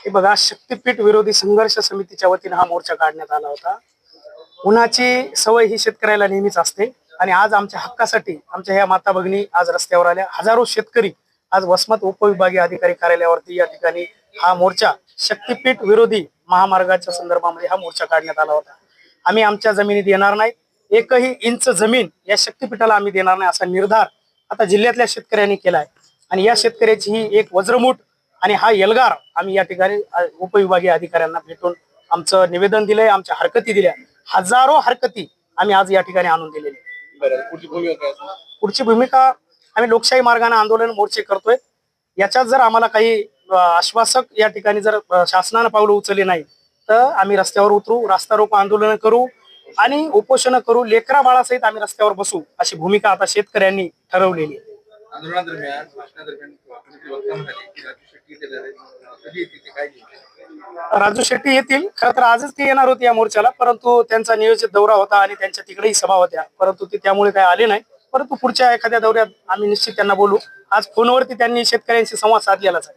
हे बघा, शक्तीपीठ विरोधी संघर्ष समितीच्या वतीने हा मोर्चा काढण्यात आला होता. उन्हाची सवय ही शेतकऱ्याला नेहमीच असते आणि आज आमच्या हक्कासाठी आमच्या ह्या माता भगिनी आज रस्त्यावर आल्या. हजारो शेतकरी आज वसमत उपविभागीय अधिकारी कार्यालयावरती या ठिकाणी हा मोर्चा शक्तीपीठ विरोधी महामार्गाच्या संदर्भामध्ये हा मोर्चा काढण्यात आला होता. आम्ही आमच्या जमिनीत येणार नाही, एकही इंच जमीन या शक्तीपीठाला आम्ही देणार नाही असा निर्धार आता जिल्ह्यातल्या शेतकऱ्यांनी केला आहे. आणि या शेतकऱ्याची ही एक वज्रमूठ आणि हा एल्गार आम्ही या ठिकाणी उपविभागीय अधिकाऱ्यांना भेटून आमचं निवेदन दिलंय, आमच्या हरकती दिल्या. हजारो हरकती आम्ही आज या ठिकाणी आणून दिलेली. पुढची भूमिका आम्ही लोकशाही मार्गाने आंदोलन मोर्चे करतोय. याच्यात जर आम्हाला काही आश्वासक या ठिकाणी जर शासनानं पावलं उचलली नाही तर आम्ही रस्त्यावर उतरू, रास्ता रोको आंदोलन करू आणि उपोषण करू. लेकरा बाळासहित आम्ही रस्त्यावर बसू अशी भूमिका आता शेतकऱ्यांनी ठरवलेली आहे. आंदोलनादरम्यान भाषणादरम्यान वक्ता म्हणाले की राजू शेट्टी कधी येतील ते काय राजू शेट्टी येतील. खरं तर आजच ते येणार होते या मोर्चाला, परंतु त्यांचा नियोजित दौरा होता आणि त्यांच्या तिकडेही सभा होत्या, परंतु ते त्यामुळे काही आले नाही. परंतु पुढच्या एखाद्या दौऱ्यात आम्ही निश्चित त्यांना बोलू. आज फोनवरती त्यांनी शेतकऱ्यांशी संवाद साधलेलाच आहे.